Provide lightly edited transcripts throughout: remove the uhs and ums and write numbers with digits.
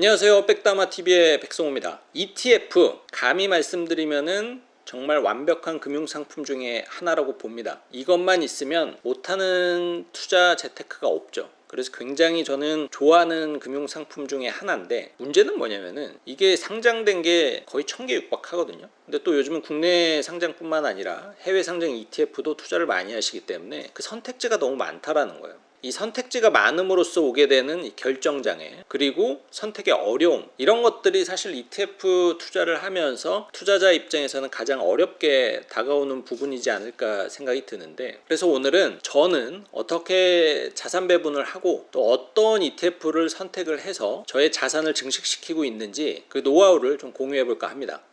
안녕하세요. 백다마TV의 백성호입니다. ETF, 감히 말씀드리면은 정말 완벽한 금융상품 중에 하나라고 봅니다. 이것만 있으면 못하는 투자 재테크가 없죠. 그래서 굉장히 저는 좋아하는 금융상품 중에 하나인데, 문제는 뭐냐면은 이게 상장된 게 거의 1000개 육박하거든요. 근데 또 요즘은 국내 상장뿐만 아니라 해외 상장 ETF도 투자를 많이 하시기 때문에 그 선택지가 너무 많다라는 거예요. 이 선택지가 많음으로써 오게 되는 이 결정장애, 그리고 선택의 어려움, 이런 것들이 사실 ETF 투자를 하면서 투자자 입장에서는 가장 어렵게 다가오는 부분이지 않을까 생각이 드는데, 그래서 오늘은 저는 어떻게 자산 배분을 하고 또 어떤 ETF를 선택을 해서 저의 자산을 증식시키고 있는지 그 노하우를 좀 공유해 볼까 합니다.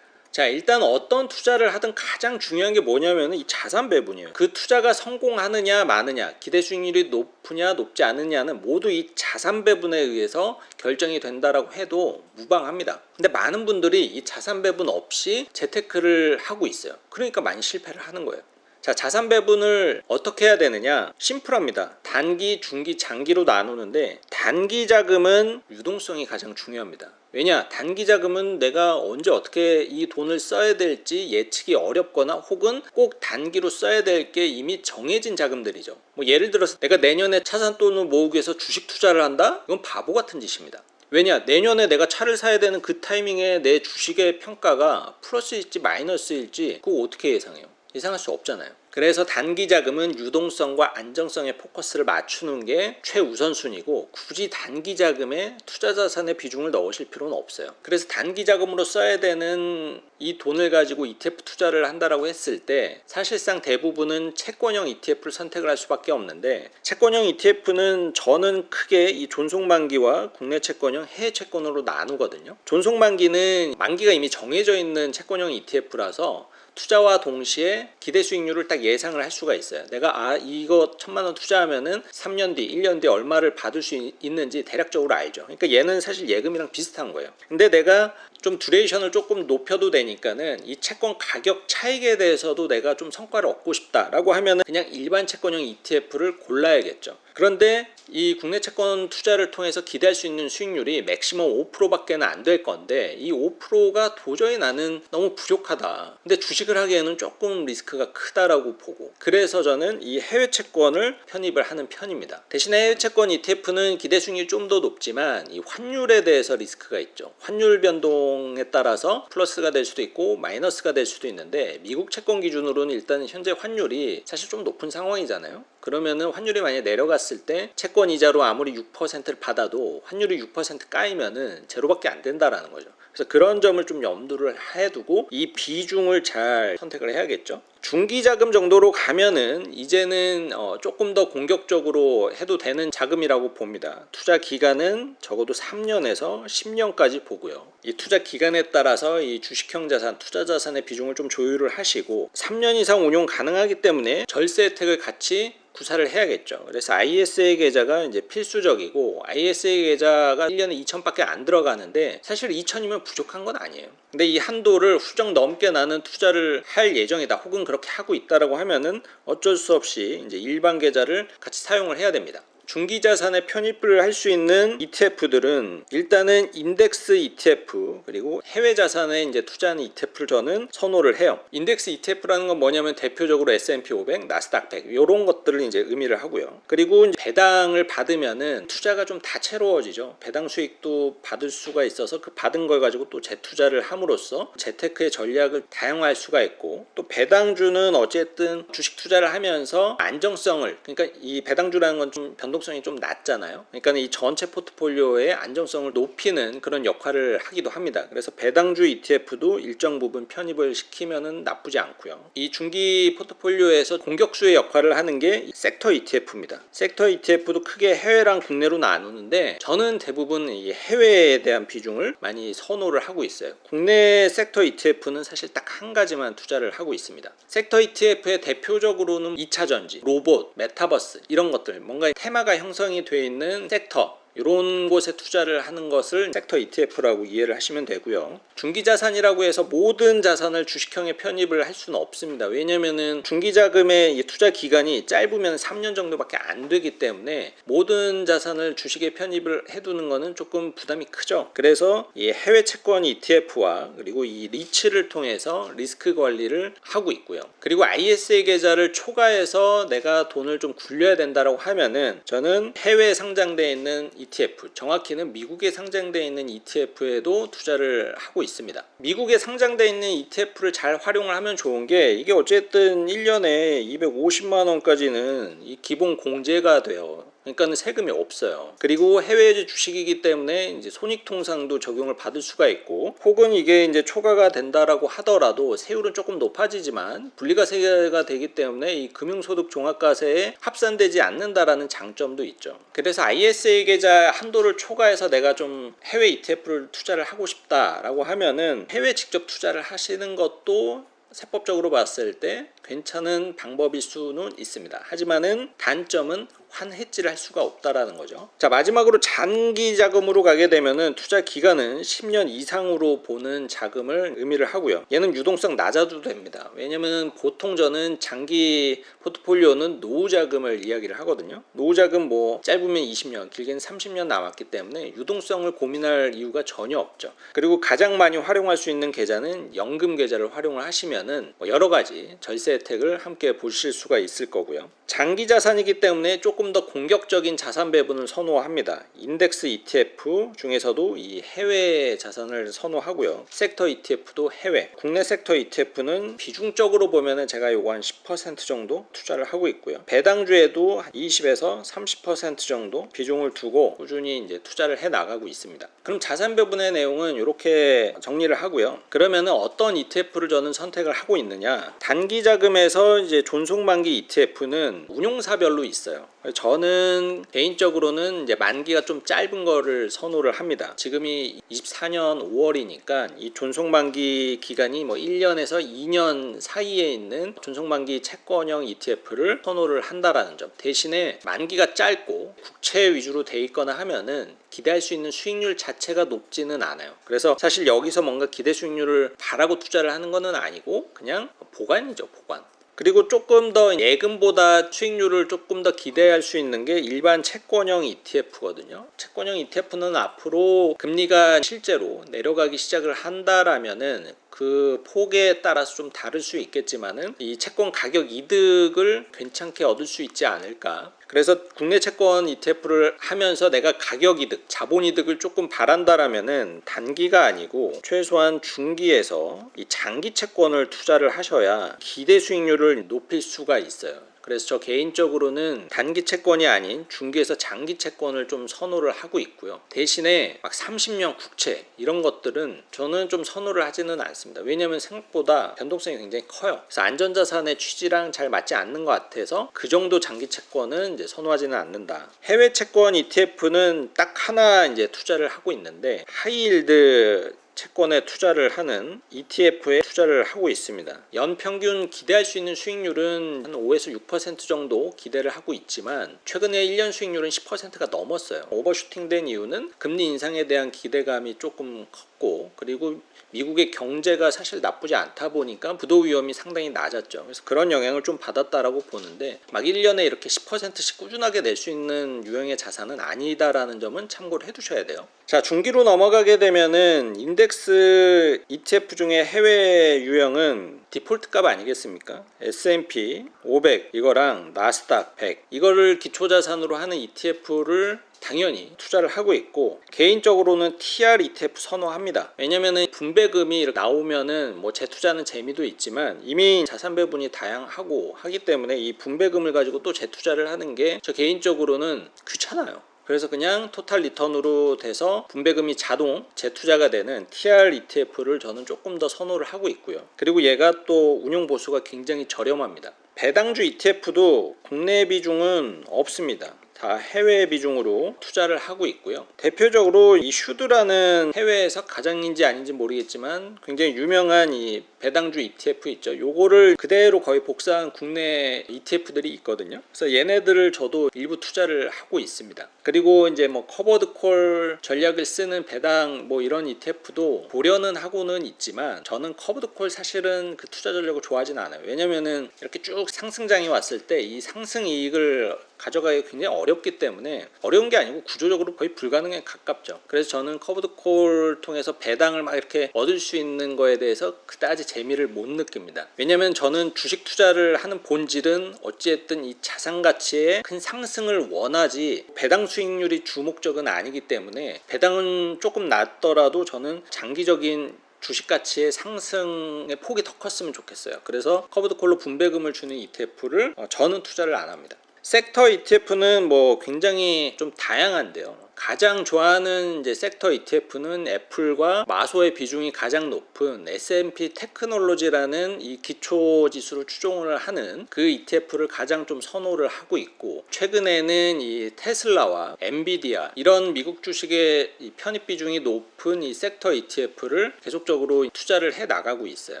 자, 일단 어떤 투자를 하든 가장 중요한 게 뭐냐면 이 자산 배분이에요. 그 투자가 성공하느냐 마느냐, 기대 수익률이 높으냐 높지 않느냐는 모두 이 자산 배분에 의해서 결정이 된다라고 해도 무방합니다. 근데 많은 분들이 이 자산 배분 없이 재테크를 하고 있어요. 그러니까 많이 실패를 하는 거예요. 자, 자산 배분을 어떻게 해야 되느냐? 심플합니다. 단기, 중기, 장기로 나누는데, 단기 자금은 유동성이 가장 중요합니다. 왜냐? 단기 자금은 내가 언제 어떻게 이 돈을 써야 될지 예측이 어렵거나 혹은 꼭 단기로 써야 될 게 이미 정해진 자금들이죠. 뭐 예를 들어서 내가 내년에 차 산 돈을 모으기 위해서 주식 투자를 한다? 이건 바보 같은 짓입니다. 왜냐? 내년에 내가 차를 사야 되는 그 타이밍에 내 주식의 평가가 플러스일지 마이너스일지 그거 어떻게 예상해요? 예상할 수 없잖아요. 그래서 단기 자금은 유동성과 안정성에 포커스를 맞추는 게 최우선순위고, 굳이 단기 자금에 투자 자산의 비중을 넣으실 필요는 없어요. 그래서 단기 자금으로 써야 되는 이 돈을 가지고 ETF 투자를 한다라고 했을 때 사실상 대부분은 채권형 ETF를 선택을 할 수밖에 없는데, 채권형 ETF는 저는 크게 이 존속만기와 국내 채권형, 해외 채권으로 나누거든요. 존속만기는 만기가 이미 정해져 있는 채권형 ETF라서 투자와 동시에 기대 수익률을 딱 예상을 할 수가 있어요. 내가 이거 1000만원 투자하면은 3년 뒤, 1년 뒤 얼마를 받을 수 있는지 대략적으로 알죠. 그러니까 얘는 사실 예금이랑 비슷한 거예요. 근데 내가 좀 듀레이션을 조금 높여도 되니까는 이 채권 가격 차익에 대해서도 내가 좀 성과를 얻고 싶다라고 하면은 그냥 일반 채권형 ETF를 골라야겠죠. 그런데 이 국내 채권 투자를 통해서 기대할 수 있는 수익률이 맥시멈 5%밖에 안 될 건데, 이 5%가 도저히 나는 너무 부족하다. 근데 주식을 하기에는 조금 리스크가 크다라고 보고, 그래서 저는 이 해외 채권을 편입을 하는 편입니다. 대신에 해외 채권 ETF는 기대 수익률이 좀 더 높지만 이 환율에 대해서 리스크가 있죠. 환율 변동에 따라서 플러스가 될 수도 있고 마이너스가 될 수도 있는데, 미국 채권 기준으로는 일단 현재 환율이 사실 좀 높은 상황이잖아요. 그러면은 환율이 만약에 내려갔을 때 채권 이자로 아무리 6%를 받아도 환율이 6% 까이면은 제로밖에 안 된다라는 거죠. 그래서 그런 점을 좀 염두를 해두고 이 비중을 잘 선택을 해야겠죠. 중기 자금 정도로 가면은 이제는 조금 더 공격적으로 해도 되는 자금이라고 봅니다. 투자 기간은 적어도 3년에서 10년까지 보고요. 이 투자 기간에 따라서 이 주식형 자산, 투자 자산의 비중을 좀 조율을 하시고, 3년 이상 운용 가능하기 때문에 절세 혜택을 같이 구사를 해야겠죠. 그래서 ISA 계좌가 이제 필수적이고, ISA 계좌가 1년에 2천밖에 안 들어가는데 사실 2천이면 부족한 건 아니에요. 근데 이 한도를 훌쩍 넘게 나는 투자를 할 예정이다, 혹은 그렇게 하고 있다라고 하면은 어쩔 수 없이 이제 일반 계좌를 같이 사용을 해야 됩니다. 중기 자산에 편입을 할 수 있는 ETF들은 일단은 인덱스 ETF, 그리고 해외 자산에 이제 투자하는 ETF를 저는 선호를 해요. 인덱스 ETF라는 건 뭐냐면 대표적으로 S&P 500, 나스닥 100 이런 것들을 이제 의미를 하고요. 그리고 이제 배당을 받으면은 투자가 좀 다채로워지죠. 배당 수익도 받을 수가 있어서 그 받은 걸 가지고 또 재투자를 함으로써 재테크의 전략을 다양화할 수가 있고, 또 배당주는 어쨌든 주식 투자를 하면서 안정성을, 그러니까 이 배당주라는 건 좀 변동성이 좀 낮잖아요. 그러니까 이 전체 포트폴리오의 안정성을 높이는 그런 역할을 하기도 합니다. 그래서 배당주 ETF도 일정 부분 편입을 시키면은 나쁘지 않고요. 이 중기 포트폴리오에서 공격수의 역할을 하는 게 섹터 ETF입니다. 섹터 ETF도 크게 해외랑 국내로 나누는데, 저는 대부분 이 해외에 대한 비중을 많이 선호를 하고 있어요. 국내 섹터 ETF는 사실 딱 한 가지만 투자를 하고 있습니다. 섹터 ETF의 대표적으로는 2차전지, 로봇, 메타버스 이런 것들, 뭔가 테마가 형성이 되어 있는 섹터, 이런 곳에 투자를 하는 것을 섹터 ETF라고 이해를 하시면 되고요. 중기자산이라고 해서 모든 자산을 주식형에 편입을 할 수는 없습니다. 왜냐면은 중기자금의 투자 기간이 짧으면 3년 정도밖에 안 되기 때문에 모든 자산을 주식에 편입을 해두는 것은 조금 부담이 크죠. 그래서 이 해외 채권 ETF와 그리고 이 리츠를 통해서 리스크 관리를 하고 있고요. 그리고 ISA 계좌를 초과해서 내가 돈을 좀 굴려야 된다라고 하면은 저는 해외에 상장되어 있는 ETF, 정확히는 미국에 상장되어 있는 ETF에도 투자를 하고 있습니다. 미국에 상장되어 있는 ETF를 잘 활용을 하면 좋은 게 이게 어쨌든 1년에 250만 원까지는 이 기본 공제가 돼요. 그러니까 세금이 없어요. 그리고 해외 주식이기 때문에 이제 손익통상도 적용을 받을 수가 있고, 혹은 이게 이제 초과가 된다라고 하더라도 세율은 조금 높아지지만 분리과세가 되기 때문에 이 금융소득 종합과세에 합산되지 않는다라는 장점도 있죠. 그래서 ISA 계좌 한도를 초과해서 내가 좀 해외 ETF를 투자를 하고 싶다라고 하면은 해외 직접 투자를 하시는 것도 세법적으로 봤을 때 괜찮은 방법일 수는 있습니다. 하지만은 단점은 환해지를 할 수가 없다라는 거죠. 자, 마지막으로 장기 자금으로 가게 되면은 투자 기간은 10년 이상으로 보는 자금을 의미를 하고요. 얘는 유동성 낮아도 됩니다. 왜냐면 보통 저는 장기 포트폴리오는 노후 자금을 이야기를 하거든요. 노후 자금 뭐 짧으면 20년, 길게는 30년 남았기 때문에 유동성을 고민할 이유가 전혀 없죠. 그리고 가장 많이 활용할 수 있는 계좌는 연금 계좌를 활용을 하시면은 뭐 여러 가지 절세 혜택을 함께 보실 수가 있을 거고요. 장기 자산이기 때문에 조금 더 공격적인 자산 배분을 선호합니다. 인덱스 ETF 중에서도 이 해외 자산을 선호하고요. 섹터 ETF도 해외, 국내 섹터 ETF는 비중적으로 보면은 제가 요거 한 10% 정도 투자를 하고 있고요. 배당주에도 20에서 30% 정도 비중을 두고 꾸준히 이제 투자를 해 나가고 있습니다. 그럼 자산 배분의 내용은 이렇게 정리를 하고요. 그러면은 어떤 ETF를 저는 선택을 하고 있느냐? 단기 자금에서 이제 존속만기 ETF는 운용사별로 있어요. 저는 개인적으로는 이제 만기가 좀 짧은 거를 선호를 합니다. 지금이 24년 5월이니까 이 존속만기 기간이 뭐 1년에서 2년 사이에 있는 존속만기 채권형 ETF를 선호를 한다라는 점. 대신에 만기가 짧고 국채 위주로 돼 있거나 하면은 기대할 수 있는 수익률 자체가 높지는 않아요. 그래서 사실 여기서 뭔가 기대 수익률을 바라고 투자를 하는 거는 아니고 그냥 보관이죠, 보관. 그리고 조금 더 예금보다 수익률을 조금 더 기대할 수 있는 게 일반 채권형 ETF거든요. 채권형 ETF는 앞으로 금리가 실제로 내려가기 시작을 한다라면은 그 폭에 따라서 좀 다를 수 있겠지만은 이 채권 가격 이득을 괜찮게 얻을 수 있지 않을까. 그래서 국내 채권 ETF를 하면서 내가 가격 이득, 자본 이득을 조금 바란다라면은 단기가 아니고 최소한 중기에서 이 장기 채권을 투자를 하셔야 기대 수익률을 높일 수가 있어요. 그래서 저 개인적으로는 단기 채권이 아닌 중기에서 장기 채권을 좀 선호를 하고 있고요. 대신에 막 30년 국채 이런 것들은 저는 좀 선호를 하지는 않습니다. 왜냐하면 생각보다 변동성이 굉장히 커요. 그래서 안전자산의 취지랑 잘 맞지 않는 것 같아서 그 정도 장기 채권은 이제 선호하지는 않는다. 해외 채권 ETF는 딱 하나 이제 투자를 하고 있는데 하이힐드 채권에 투자를 하는 ETF에 투자를 하고 있습니다. 연평균 기대할 수 있는 수익률은 한 5에서 6% 정도 기대를 하고 있지만 최근에 1년 수익률은 10%가 넘었어요. 오버슈팅된 이유는 금리 인상에 대한 기대감이 조금 컸고, 그리고 미국의 경제가 사실 나쁘지 않다 보니까 부도 위험이 상당히 낮았죠. 그래서 그런 영향을 좀 받았다라고 보는데 막 1년에 이렇게 10%씩 꾸준하게 낼 수 있는 유형의 자산은 아니다라는 점은 참고를 해두셔야 돼요. 자, 중기로 넘어가게 되면은 인덱스 ETF 중에 해외 유형은 디폴트 값 아니겠습니까? S&P 500 이거랑 나스닥 100 이거를 기초자산으로 하는 ETF를 당연히 투자를 하고 있고, 개인적으로는 TR ETF 선호합니다. 왜냐면은 분배금이 나오면은 뭐 재투자는 재미도 있지만 이미 자산 배분이 다양하고 하기 때문에 이 분배금을 가지고 또 재투자를 하는 게 저 개인적으로는 귀찮아요. 그래서 그냥 토탈 리턴으로 돼서 분배금이 자동 재투자가 되는 TR ETF를 저는 조금 더 선호를 하고 있고요. 그리고 얘가 또 운용 보수가 굉장히 저렴합니다. 배당주 ETF도 국내 비중은 없습니다. 다 해외 비중으로 투자를 하고 있고요. 대표적으로 이 슈드라는 해외에서 가장인지 아닌지 모르겠지만 굉장히 유명한 이 배당주 ETF 있죠. 요거를 그대로 거의 복사한 국내 ETF들이 있거든요. 그래서 얘네들을 저도 일부 투자를 하고 있습니다. 그리고 이제 뭐 커버드 콜 전략을 쓰는 배당 뭐 이런 ETF도 보려는 하고는 있지만 저는 커버드 콜 사실은 그 투자 전략을 좋아하진 않아요. 왜냐면은 이렇게 쭉 상승장이 왔을 때 이 상승 이익을 가져가기 굉장히 어렵기 때문에, 어려운 게 아니고 구조적으로 거의 불가능에 가깝죠. 그래서 저는 커버드 콜 통해서 배당을 막 이렇게 얻을 수 있는 거에 대해서 그다지 재미를 못 느낍니다. 왜냐면 저는 주식 투자를 하는 본질은 어찌됐든 이 자산 가치의 큰 상승을 원하지 배당 수익률이 주 목적은 아니기 때문에, 배당은 조금 낮더라도 저는 장기적인 주식 가치의 상승의 폭이 더 컸으면 좋겠어요. 그래서 커버드 콜로 분배금을 주는 ETF를 저는 투자를 안 합니다. 섹터 ETF는 뭐 굉장히 좀 다양한데요. 가장 좋아하는 이제 섹터 ETF는 애플과 마소의 비중이 가장 높은 S&P 테크놀로지라는 이 기초 지수를 추종을 하는 그 ETF를 가장 좀 선호를 하고 있고, 최근에는 이 테슬라와 엔비디아 이런 미국 주식의 이 편입 비중이 높은 이 섹터 ETF를 계속적으로 투자를 해 나가고 있어요.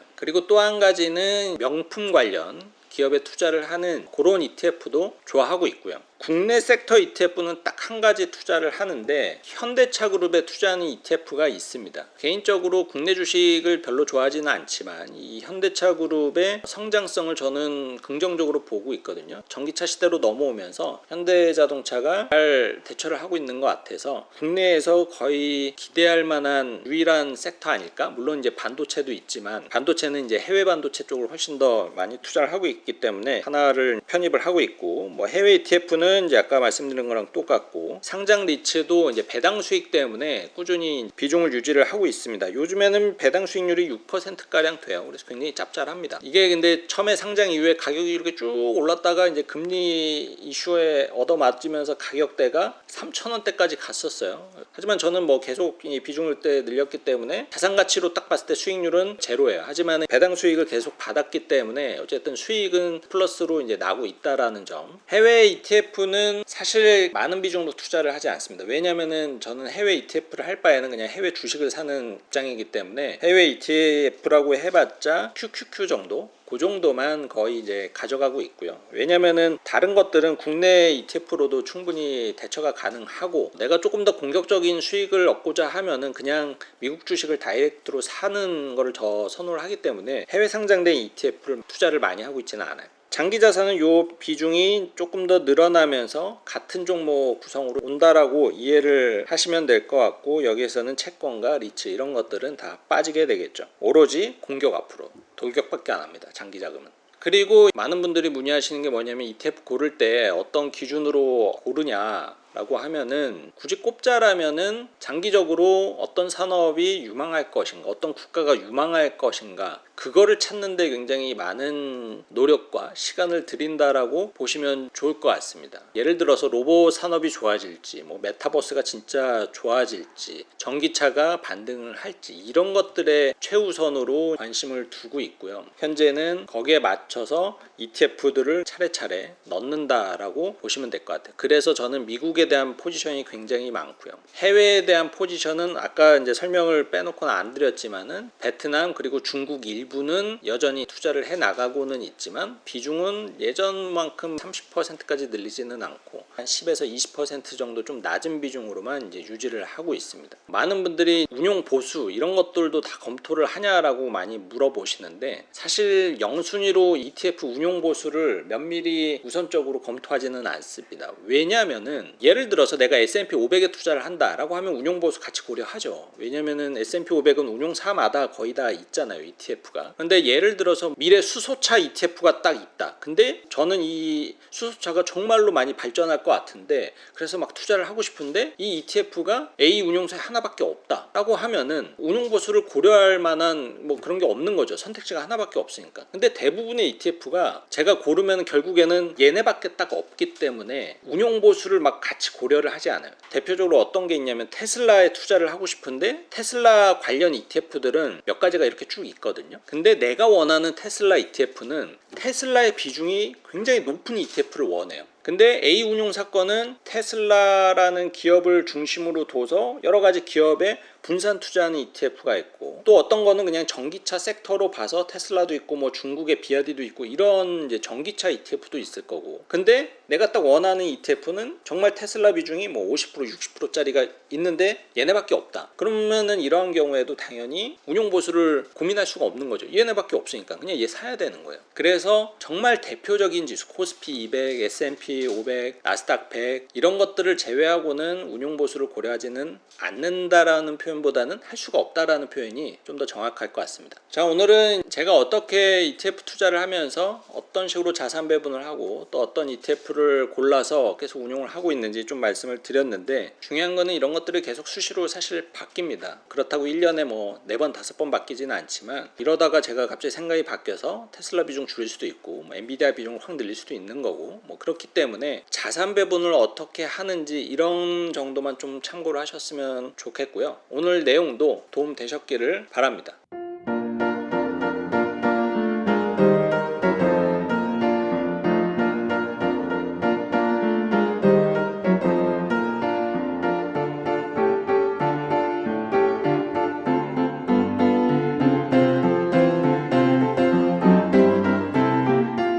그리고 또 한 가지는 명품 관련 기업에 투자를 하는 그런 ETF도 좋아하고 있고요. 국내 섹터 ETF는 딱 한 가지 투자를 하는데 현대차 그룹에 투자하는 ETF가 있습니다. 개인적으로 국내 주식을 별로 좋아하지는 않지만 이 현대차 그룹의 성장성을 저는 긍정적으로 보고 있거든요. 전기차 시대로 넘어오면서 현대자동차가 잘 대처를 하고 있는 것 같아서 국내에서 거의 기대할 만한 유일한 섹터 아닐까? 물론 이제 반도체도 있지만 반도체는 이제 해외 반도체 쪽을 훨씬 더 많이 투자를 하고 있기 때문에 하나를 편입을 하고 있고, 뭐 해외 ETF는 이제 아까 말씀드린 거랑 똑같고, 상장 리츠도 이제 배당 수익 때문에 꾸준히 비중을 유지를 하고 있습니다. 요즘에는 배당 수익률이 6% 가량 돼요. 그래서 굉장히 짭짤합니다. 이게 근데 처음에 상장 이후에 가격이 이렇게 쭉 올랐다가 이제 금리 이슈에 얻어맞으면서 가격대가 3,000원대까지 갔었어요. 하지만 저는 뭐 계속 이 비중을 때 늘렸기 때문에 자산 가치로 딱 봤을 때 수익률은 제로예요. 하지만 배당 수익을 계속 받았기 때문에 어쨌든 수익은 플러스로 이제 나고 있다라는 점. 해외 ETF는 사실 많은 비중으로 투자를 하지 않습니다. 왜냐면은 저는 해외 ETF를 할 바에는 그냥 해외 주식을 사는 입장이기 때문에 해외 ETF라고 해봤자 QQQ 정도, 그 정도만 거의 이제 가져가고 있고요. 왜냐면은 다른 것들은 국내 ETF로도 충분히 대처가 가능하고, 내가 조금 더 공격적인 수익을 얻고자 하면은 그냥 미국 주식을 다이렉트로 사는 거를 더 선호를 하기 때문에 해외 상장된 ETF를 투자를 많이 하고 있지는 않아요. 장기 자산은 요 비중이 조금 더 늘어나면서 같은 종목 구성으로 온다라고 이해를 하시면 될 것 같고, 여기에서는 채권과 리츠 이런 것들은 다 빠지게 되겠죠. 오로지 공격 앞으로 돌격밖에 안 합니다. 장기 자금은. 그리고 많은 분들이 문의하시는 게 뭐냐면 ETF 고를 때 어떤 기준으로 고르냐라고 하면은, 굳이 꼽자라면은 장기적으로 어떤 산업이 유망할 것인가, 어떤 국가가 유망할 것인가, 그거를 찾는데 굉장히 많은 노력과 시간을 들인다라고 보시면 좋을 것 같습니다. 예를 들어서 로봇 산업이 좋아질지, 뭐 메타버스가 진짜 좋아질지, 전기차가 반등을 할지, 이런 것들에 최우선으로 관심을 두고 있고요. 현재는 거기에 맞춰서 ETF들을 차례차례 넣는다라고 보시면 될 것 같아요. 그래서 저는 미국에 대한 포지션이 굉장히 많고요. 해외에 대한 포지션은 아까 이제 설명을 빼놓고는 안 드렸지만은 베트남 그리고 중국 일부는 여전히 투자를 해 나가고는 있지만 비중은 예전만큼 30%까지 늘리지는 않고 한 10에서 20% 정도 좀 낮은 비중으로만 이제 유지를 하고 있습니다. 많은 분들이 운용 보수 이런 것들도 다 검토를 하냐라고 많이 물어보시는데, 사실 영순위로 ETF 운용 보수를 면밀히 우선적으로 검토하지는 않습니다. 왜냐하면은 예를 들어서 내가 S&P 500에 투자를 한다라고 하면 운용 보수 같이 고려하죠. 왜냐면은 S&P 500은 운용사마다 거의 다 있잖아요, ETF가. 근데 예를 들어서 미래 수소차 ETF가 딱 있다. 근데 저는 이 수소차가 정말로 많이 발전할 것 같은데, 그래서 막 투자를 하고 싶은데 이 ETF가 A 운용사에 하나밖에 없다라고 하면은 운용 보수를 고려할 만한 뭐 그런 게 없는 거죠. 선택지가 하나밖에 없으니까. 근데 대부분의 ETF가 제가 고르면 결국에는 얘네밖에 딱 없기 때문에 운용 보수를 막 같이 고려를 하지 않아요. 대표적으로 어떤 게 있냐면, 테슬라에 투자를 하고 싶은데 테슬라 관련 ETF들은 몇 가지가 이렇게 쭉 있거든요. 근데 내가 원하는 테슬라 ETF는 테슬라의 비중이 굉장히 높은 ETF를 원해요. 근데 A 운용 사건은 테슬라라는 기업을 중심으로 둬서 여러 가지 기업에 분산 투자하는 ETF가 있고, 또 어떤 거는 그냥 전기차 섹터로 봐서 테슬라도 있고 뭐 중국의 비아디도 있고 이런 이제 전기차 ETF도 있을 거고. 근데 내가 딱 원하는 ETF는 정말 테슬라 비중이 뭐 50% 60%짜리가 있는데 얘네밖에 없다. 그러면은 이러한 경우에도 당연히 운용 보수를 고민할 수가 없는 거죠. 얘네밖에 없으니까 그냥 얘 사야 되는 거예요. 그래서 정말 대표적인 지수 코스피 200, S&P 500, 나스닥 100 이런 것들을 제외하고는 운용 보수를 고려하지는 않는다라는 표현보다는 할 수가 없다라는 표현이 좀 더 정확할 것 같습니다. 자, 오늘은 제가 어떻게 ETF 투자를 하면서 어떤 식으로 자산 배분을 하고 또 어떤 ETF를 골라서 계속 운용을 하고 있는지 좀 말씀을 드렸는데, 중요한 거는 이런 것들이 계속 수시로 사실 바뀝니다. 그렇다고 1년에 뭐 4번 5번 바뀌지는 않지만, 이러다가 제가 갑자기 생각이 바뀌어서 테슬라 비중 줄일 수도 있고 뭐 엔비디아 비중을 확 늘릴 수도 있는 거고, 뭐 그렇기 때문에 자산 배분을 어떻게 하는지 이런 정도만 좀 참고를 하셨으면 좋겠고요. 오늘 내용도 도움 되셨기를 바랍니다.